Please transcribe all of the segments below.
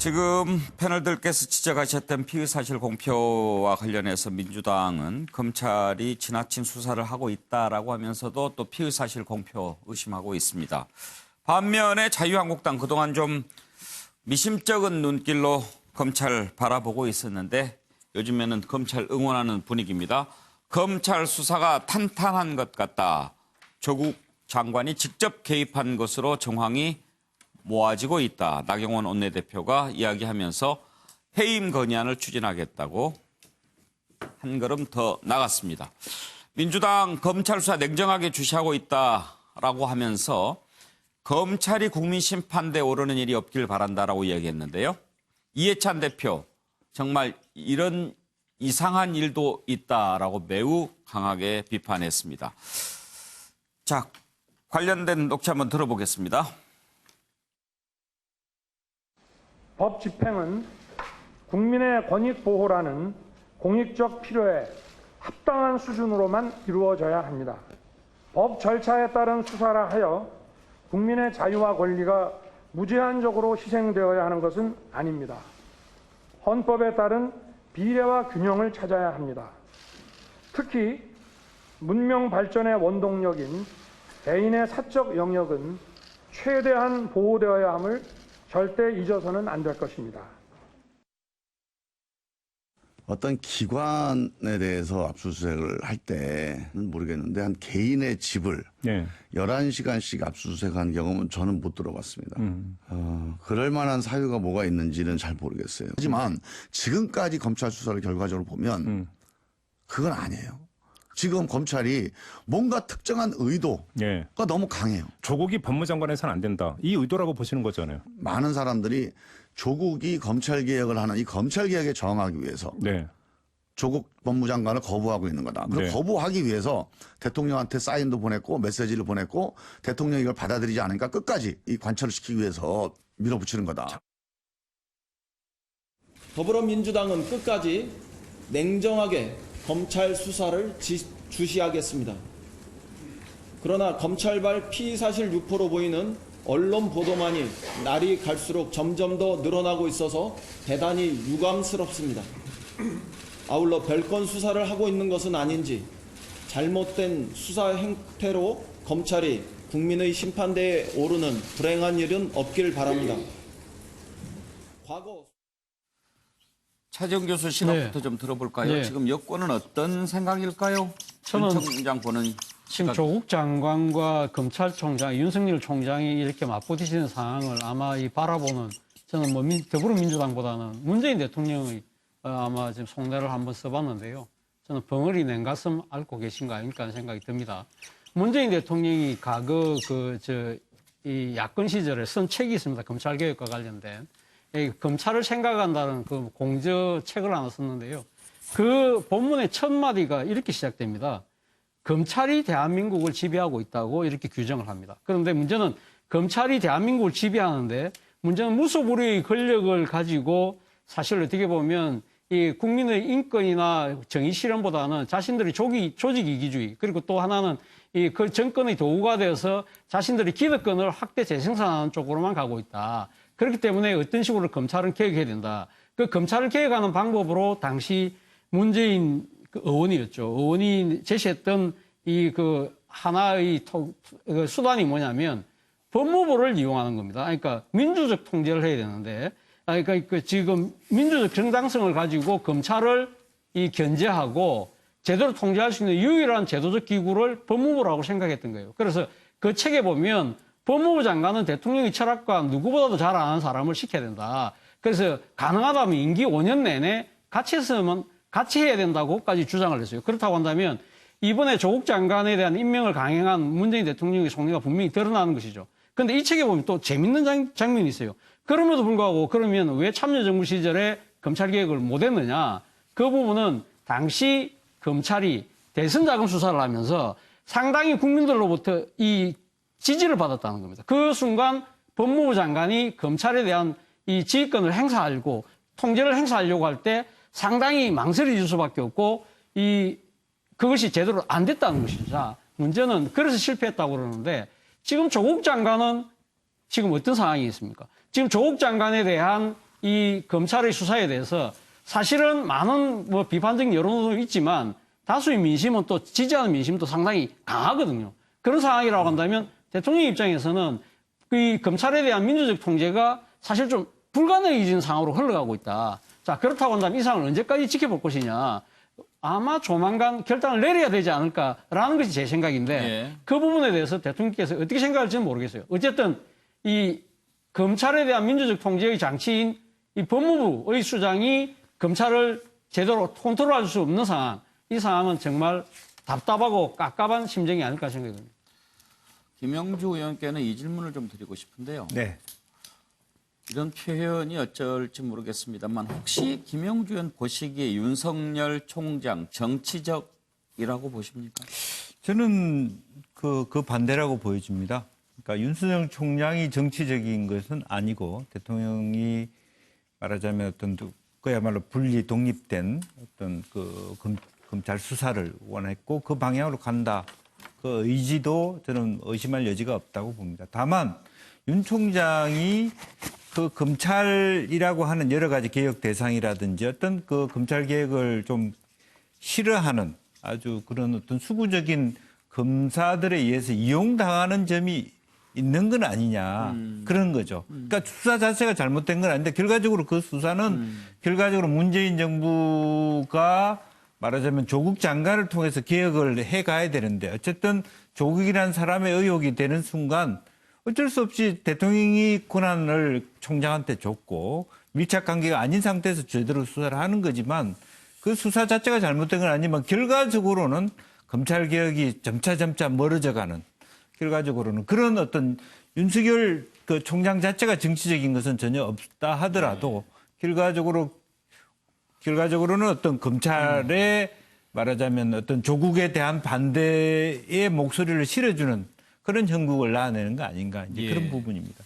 지금 패널들께서 지적하셨던 피의사실 공표와 관련해서 민주당은 검찰이 지나친 수사를 하고 있다라고 하면서도 또 피의사실 공표 의심하고 있습니다. 반면에 자유한국당 그동안 좀 미심쩍은 눈길로 검찰 바라보고 있었는데 요즘에는 검찰 응원하는 분위기입니다. 검찰 수사가 탄탄한 것 같다. 조국 장관이 직접 개입한 것으로 정황이 모아지고 있다. 나경원 원내대표가 이야기하면서 해임 건의안을 추진하겠다고 한 걸음 더 나갔습니다. 민주당 검찰 수사 냉정하게 주시하고 있다라고 하면서 검찰이 국민심판대에 오르는 일이 없길 바란다라고 이야기했는데요. 이해찬 대표 정말 이런 이상한 일도 있다라고 매우 강하게 비판했습니다. 자, 관련된 녹취 한번 들어보겠습니다. 법 집행은 국민의 권익 보호라는 공익적 필요에 합당한 수준으로만 이루어져야 합니다. 법 절차에 따른 수사라 하여 국민의 자유와 권리가 무제한적으로 희생되어야 하는 것은 아닙니다. 헌법에 따른 비례와 균형을 찾아야 합니다. 특히 문명 발전의 원동력인 개인의 사적 영역은 최대한 보호되어야 함을 절대 잊어서는 안 될 것입니다. 어떤 기관에 대해서 압수수색을 할 때는 모르겠는데 한 개인의 집을 11시간씩 압수수색한 경험은 저는 못 들어봤습니다. 그럴 만한 사유가 뭐가 있는지는 잘 모르겠어요. 하지만 지금까지 검찰 수사를 결과적으로 보면 그건 아니에요. 지금 검찰이 뭔가 특정한 의도가 너무 강해요. 조국이 법무장관에서는 안 된다. 이 의도라고 보시는 거잖아요. 많은 사람들이 조국이 검찰개혁을 하는 이 검찰개혁에 저항하기 위해서 조국 법무장관을 거부하고 있는 거다. 그걸 거부하기 위해서 대통령한테 사인도 보냈고 메시지를 보냈고 대통령이 이걸 받아들이지 않으니까 끝까지 이 관철을 시키기 위해서 밀어붙이는 거다. 더불어민주당은 끝까지 냉정하게 검찰 수사를 주시하겠습니다. 그러나 검찰발 피의사실 유포로 보이는 언론 보도만이 날이 갈수록 점점 더 늘어나고 있어서 대단히 유감스럽습니다. 아울러 별건 수사를 하고 있는 것은 아닌지 잘못된 수사 행태로 검찰이 국민의 심판대에 오르는 불행한 일은 없길 바랍니다. 과거 차재훈 교수 시각부터 좀 들어볼까요? 지금 여권은 어떤 생각일까요? 저는 총장 보는 지금 조국 장관과 검찰총장, 윤석열 총장이 이렇게 맞부딪히는 상황을 아마 바라보는 저는 뭐 더불어민주당보다는 문재인 대통령의 아마 지금 속내를 한번 써봤는데요. 저는 벙어리 냉가슴 앓고 계신 거 아닙니까 하는 생각이 듭니다. 문재인 대통령이 과거 이 야권 시절에 쓴 책이 있습니다. 검찰개혁과 관련된. 검찰을 생각한다는 그 공저 책을 하나 썼는데요. 그 본문의 첫 마디가 이렇게 시작됩니다. 검찰이 대한민국을 지배하고 있다고 이렇게 규정을 합니다. 그런데 문제는 검찰이 대한민국을 지배하는데 문제는 무소불위의 권력을 가지고 사실 어떻게 보면 이 국민의 인권이나 정의 실현보다는 자신들의 조직 이기주의 그리고 또 하나는 그 정권의 도구가 되어서 자신들의 기득권을 확대 재생산하는 쪽으로만 가고 있다. 그렇기 때문에 어떤 식으로 검찰은 개혁해야 된다. 그 검찰을 개혁하는 방법으로 당시 문재인 의원이었죠. 의원이 제시했던 하나의 수단이 뭐냐면 법무부를 이용하는 겁니다. 그러니까 민주적 통제를 해야 되는데, 그러니까 지금 민주적 정당성을 가지고 검찰을 견제하고 제대로 통제할 수 있는 유일한 제도적 기구를 법무부라고 생각했던 거예요. 그래서 그 책에 보면 법무부 장관은 대통령의 철학과 누구보다도 잘 아는 사람을 시켜야 된다. 그래서 가능하다면 임기 5년 내내 같이 해야 된다고까지 주장을 했어요. 그렇다고 한다면 이번에 조국 장관에 대한 임명을 강행한 문재인 대통령의 속내가 분명히 드러나는 것이죠. 그런데 이 책에 보면 또 재밌는 장면이 있어요. 그럼에도 불구하고 그러면 왜 참여정부 시절에 검찰개혁을 못했느냐. 그 부분은 당시 검찰이 대선 자금 수사를 하면서 상당히 국민들로부터 이 지지를 받았다는 겁니다. 그 순간 법무부 장관이 검찰에 대한 이 지휘권을 행사하려고 통제를 행사하려고 할 때 상당히 망설여질 수밖에 없고 그것이 제대로 안 됐다는 것이죠. 자, 문제는 그래서 실패했다고 그러는데 지금 조국 장관은 지금 어떤 상황이 있습니까? 지금 조국 장관에 대한 이 검찰의 수사에 대해서 사실은 많은 뭐 비판적인 여론도 있지만 다수의 민심은 또 지지하는 민심도 상당히 강하거든요. 그런 상황이라고 한다면 대통령 입장에서는 이 검찰에 대한 민주적 통제가 사실 좀 불가능해진 상황으로 흘러가고 있다. 자, 그렇다고 한다면 이 상황을 언제까지 지켜볼 것이냐. 아마 조만간 결단을 내려야 되지 않을까라는 것이 제 생각인데 예. 그 부분에 대해서 대통령께서 어떻게 생각할지는 모르겠어요. 어쨌든 이 검찰에 대한 민주적 통제의 장치인 이 법무부의 수장이 검찰을 제대로 컨트롤할 수 없는 상황, 이 상황은 정말 답답하고 깝깝한 심정이 아닐까 생각이 듭니다. 김영주 의원께는 이 질문을 좀 드리고 싶은데요. 네. 이런 표현이 어쩔지 모르겠습니다만 혹시 김영주 의원 보시기에 윤석열 총장 정치적이라고 보십니까? 저는 그 반대라고 보여집니다. 그러니까 윤석열 총장이 정치적인 것은 아니고 대통령이 말하자면 어떤 그야말로 분리 독립된 어떤 그 검찰 수사를 원했고 그 방향으로 간다. 그 의지도 저는 의심할 여지가 없다고 봅니다. 다만 윤 총장이 그 검찰이라고 하는 여러 가지 개혁 대상이라든지 어떤 그 검찰 개혁을 좀 싫어하는 아주 그런 어떤 수구적인 검사들에 의해서 이용당하는 점이 있는 건 아니냐 그런 거죠. 그러니까 수사 자체가 잘못된 건 아닌데 결과적으로 그 수사는 결과적으로 문재인 정부가 말하자면 조국 장관을 통해서 개혁을 해가야 되는데 어쨌든 조국이라는 사람의 의혹이 되는 순간 어쩔 수 없이 대통령이 권한을 총장한테 줬고 밀착 관계가 아닌 상태에서 제대로 수사를 하는 거지만 그 수사 자체가 잘못된 건 아니지만 결과적으로는 검찰 개혁이 점차 멀어져가는 결과적으로는 그런 어떤 윤석열 그 총장 자체가 정치적인 것은 전혀 없다 하더라도 결과적으로는 어떤 검찰의 말하자면 어떤 조국에 대한 반대의 목소리를 실어주는 그런 형국을 낳아내는 거 아닌가 이제 그런 부분입니다.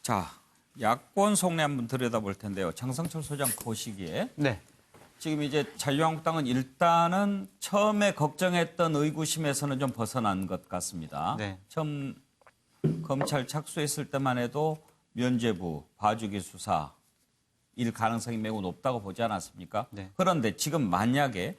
자, 야권 속내 한번 들여다볼 텐데요. 장성철 소장 보시기에 네. 지금 이제 자유한국당은 일단은 처음에 걱정했던 의구심에서는 좀 벗어난 것 같습니다. 네. 처음 검찰 착수했을 때만 해도 면죄부, 봐주기 수사 일 가능성이 매우 높다고 보지 않았습니까? 네. 그런데 지금 만약에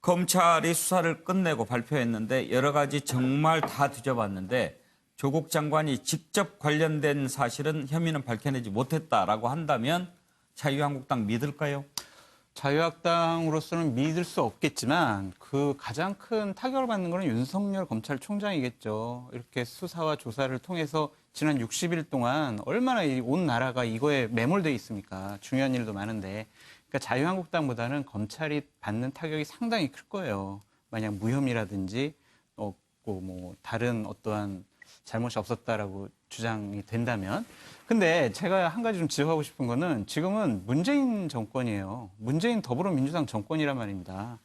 검찰이 수사를 끝내고 발표했는데 여러 가지 정말 다 뒤져봤는데 조국 장관이 직접 관련된 사실은 혐의는 밝혀내지 못했다라고 한다면 자유한국당 믿을까요? 자유한국당으로서는 믿을 수 없겠지만 그 가장 큰 타격을 받는 것은 윤석열 검찰총장이겠죠. 이렇게 수사와 조사를 통해서 지난 60일 동안 얼마나 온 나라가 이거에 매몰돼 있습니까? 중요한 일도 많은데. 그러니까 자유한국당보다는 검찰이 받는 타격이 상당히 클 거예요. 만약 무혐의라든지 없고 뭐 다른 어떠한 잘못이 없었다라고 주장이 된다면. 근데 제가 한 가지 좀 지적하고 싶은 거는 지금은 문재인 정권이에요. 문재인 더불어민주당 정권이란 말입니다.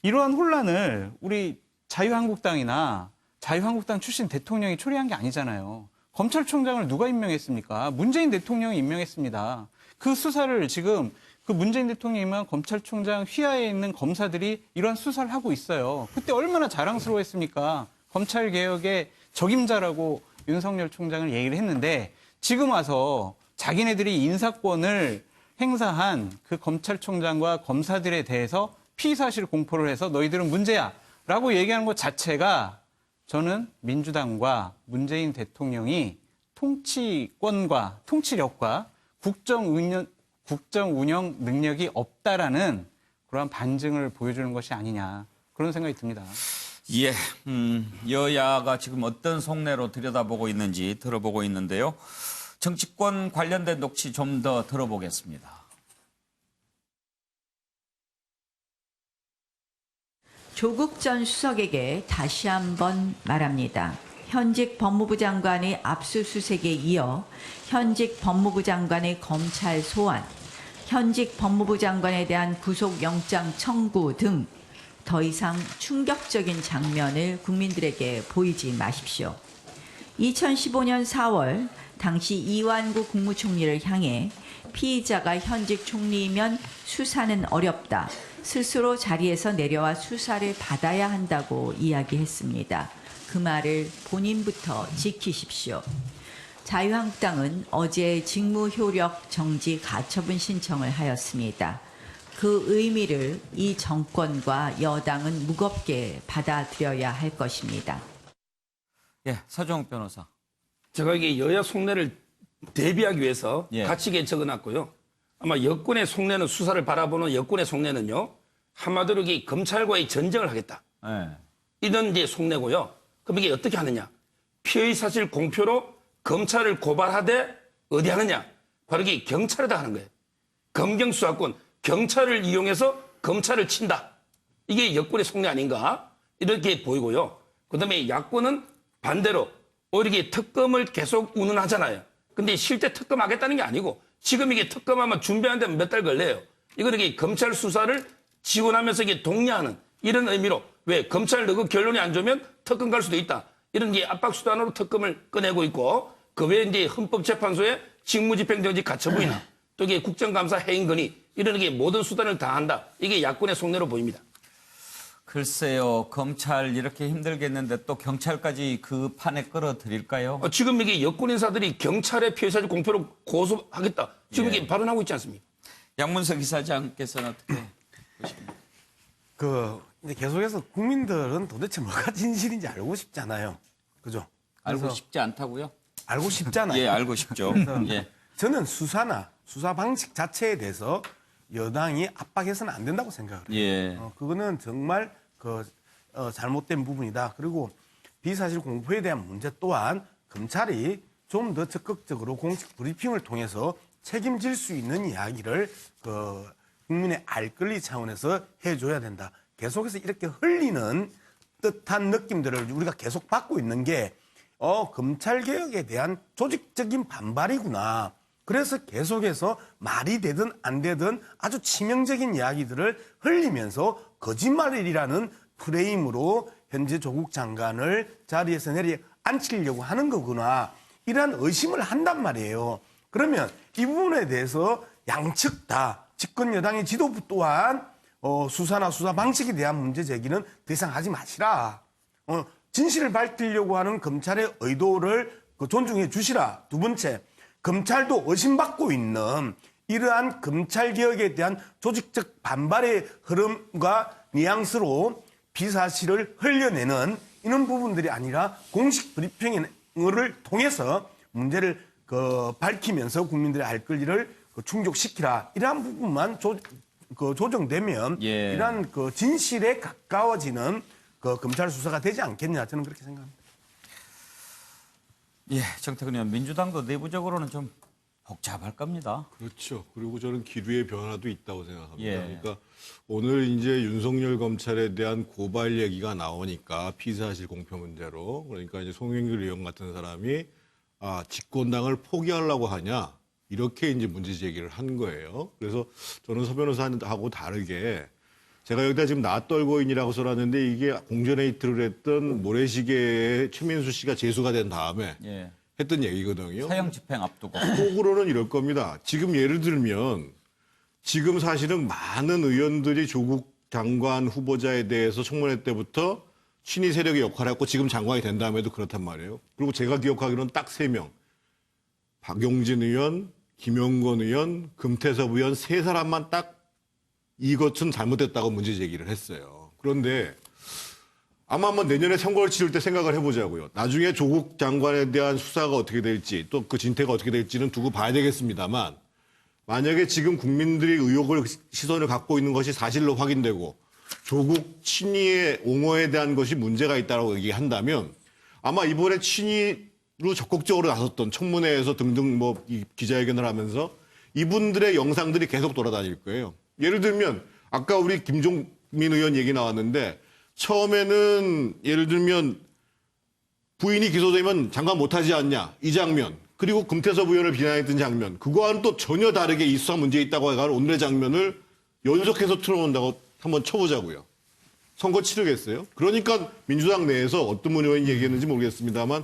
이러한 혼란을 우리 자유한국당이나 자유한국당 출신 대통령이 초래한 게 아니잖아요. 검찰총장을 누가 임명했습니까? 문재인 대통령이 임명했습니다. 그 수사를 지금 그 문재인 대통령이 임명한 검찰총장 휘하에 있는 검사들이 이러한 수사를 하고 있어요. 그때 얼마나 자랑스러워했습니까? 검찰개혁의 적임자라고 윤석열 총장을 얘기를 했는데 지금 와서 자기네들이 인사권을 행사한 그 검찰총장과 검사들에 대해서 피의사실 공포를 해서 너희들은 문제야 라고 얘기하는 것 자체가 저는 민주당과 문재인 대통령이 통치권과 통치력과 국정 운영 능력이 없다라는 그러한 반증을 보여주는 것이 아니냐 그런 생각이 듭니다. 예, 여야가 지금 어떤 속내로 들여다보고 있는지 들어보고 있는데요. 정치권 관련된 녹취 좀 더 들어보겠습니다. 조국 전 수석에게 다시 한번 말합니다. 현직 법무부 장관의 압수수색에 이어 현직 법무부 장관의 검찰 소환, 현직 법무부 장관에 대한 구속영장 청구 등 더 이상 충격적인 장면을 국민들에게 보이지 마십시오. 2015년 4월 당시 이완구 국무총리를 향해 피의자가 현직 총리이면 수사는 어렵다. 스스로 자리에서 내려와 수사를 받아야 한다고 이야기했습니다. 그 말을 본인부터 지키십시오. 자유한국당은 어제 직무효력 정지 가처분 신청을 하였습니다. 그 의미를 이 정권과 여당은 무겁게 받아들여야 할 것입니다. 예, 서정욱 변호사. 제가 이게 여야 속내를 대비하기 위해서 예. 같이게 적어놨고요. 아마 여권의 속내는 수사를 바라보는 여권의 속내는요. 한마디로 이게 검찰과의 전쟁을 하겠다. 예. 이런 이제 속내고요. 그럼 이게 어떻게 하느냐? 피의 사실 공표로 검찰을 고발하되 어디 하느냐? 바로 이게 경찰에다 하는 거예요. 검경 수사권, 경찰을 이용해서 검찰을 친다. 이게 여권의 속내 아닌가? 이렇게 보이고요. 그다음에 야권은 반대로 오히려 이게 특검을 계속 운운하잖아요. 근데 실제 특검하겠다는 게 아니고 지금 이게 특검하면 준비하는데 몇 달 걸려요. 이거는 이게 검찰 수사를 지원하면서 이게 독려하는 이런 의미로 왜 검찰 너그 결론이 안 좋으면 특검 갈 수도 있다. 이런 게 압박 수단으로 특검을 꺼내고 있고 그 외에 이제 헌법재판소의 직무집행정지 가처분이나 또 이게 국정감사 해임 건의 이런 게 모든 수단을 다한다. 이게 야권의 속내로 보입니다. 글쎄요, 검찰 이렇게 힘들겠는데 또 경찰까지 그 판에 끌어들일까요? 지금 이게 여권 인사들이 경찰의 피해사실 공표로 고소하겠다. 지금 예. 이게 발언하고 있지 않습니까? 양문석 이사장께서는 어떻게 보십니까? 근데 계속해서 국민들은 도대체 뭐가 진실인지 알고 싶잖아요. 그죠? 알고 그래서 싶지 않다고요? 알고 싶잖아요. 예, 알고 싶죠. 예. 저는 수사나 수사 방식 자체에 대해서 여당이 압박해서는 안 된다고 생각을 해요. 예. 그거는 정말 잘못된 부분이다. 그리고 비사실 공표에 대한 문제 또한 검찰이 좀 더 적극적으로 공식 브리핑을 통해서 책임질 수 있는 이야기를 국민의 알 권리 차원에서 해줘야 된다. 계속해서 이렇게 흘리는 듯한 느낌들을 우리가 계속 받고 있는 게 검찰개혁에 대한 조직적인 반발이구나. 그래서 계속해서 말이 되든 안 되든 아주 치명적인 이야기들을 흘리면서 거짓말이라는 프레임으로 현재 조국 장관을 자리에서 내려앉히려고 하는 거구나. 이런 의심을 한단 말이에요. 그러면 이 부분에 대해서 양측 다 집권 여당의 지도부 또한 수사나 수사 방식에 대한 문제 제기는 더 이상 하지 마시라. 진실을 밝히려고 하는 검찰의 의도를 존중해 주시라. 두 번째, 검찰도 의심받고 있는 이러한 검찰개혁에 대한 조직적 반발의 흐름과 뉘앙스로 비사실을 흘려내는 이런 부분들이 아니라 공식 브리핑을 통해서 문제를 밝히면서 국민들의 알 권리를 충족시키라. 이러한 부분만 조정되면 예. 이러한 진실에 가까워지는 검찰 수사가 되지 않겠냐. 저는 그렇게 생각합니다. 예, 정태근 의원, 민주당도 내부적으로는 좀 복잡할 겁니다. 그렇죠. 그리고 저는 기류의 변화도 있다고 생각합니다. 예. 그러니까 오늘 이제 윤석열 검찰에 대한 고발 얘기가 나오니까 피사실 공표 문제로 그러니까 이제 송영길 의원 같은 사람이 집권당을 포기하려고 하냐 이렇게 이제 문제 제기를 한 거예요. 그래서 저는 서 변호사하고 다르게 제가 여기다 지금 낯떨고인이라고 써놨는데 이게 공전에 이틀을 했던 모래시계에 최민수 씨가 재수가 된 다음에 예. 했던 얘기거든요. 사형 집행 앞두고. 속으로는 이럴 겁니다. 지금 예를 들면 지금 사실은 많은 의원들이 조국 장관 후보자에 대해서 청문회 때부터 친위 세력의 역할을 했고 지금 장관이 된 다음에도 그렇단 말이에요. 그리고 제가 기억하기로는 딱 3명. 박용진 의원, 김용건 의원, 금태섭 의원 3사람만 딱 이것은 잘못됐다고 문제 제기를 했어요. 그런데 아마 한번 내년에 선거를 치를 때 생각을 해보자고요. 나중에 조국 장관에 대한 수사가 어떻게 될지 또 그 진태가 어떻게 될지는 두고 봐야 되겠습니다만 만약에 지금 국민들이 의혹을 시선을 갖고 있는 것이 사실로 확인되고 조국 친위의 옹호에 대한 것이 문제가 있다고 얘기한다면 아마 이번에 친위로 적극적으로 나섰던 청문회에서 등등 이 기자회견을 하면서 이분들의 영상들이 계속 돌아다닐 거예요. 예를 들면 아까 우리 김종민 의원 얘기 나왔는데 처음에는 예를 들면 부인이 기소되면 장관 못하지 않냐 이 장면 그리고 금태섭 의원을 비난했던 장면 그거와는 또 전혀 다르게 이 수사 문제 있다고 해가 오늘의 장면을 연속해서 틀어놓는다고 한번 쳐보자고요. 선거 치르겠어요? 그러니까 민주당 내에서 어떤 분 의원이 얘기했는지 모르겠습니다만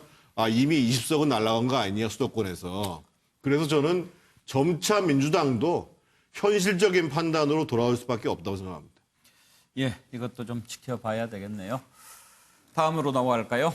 이미 20석은 날아간 거 아니냐 수도권에서. 그래서 저는 점차 민주당도 현실적인 판단으로 돌아올 수밖에 없다고 생각합니다. 예, 이것도 좀 지켜봐야 되겠네요. 다음으로 넘어갈까요?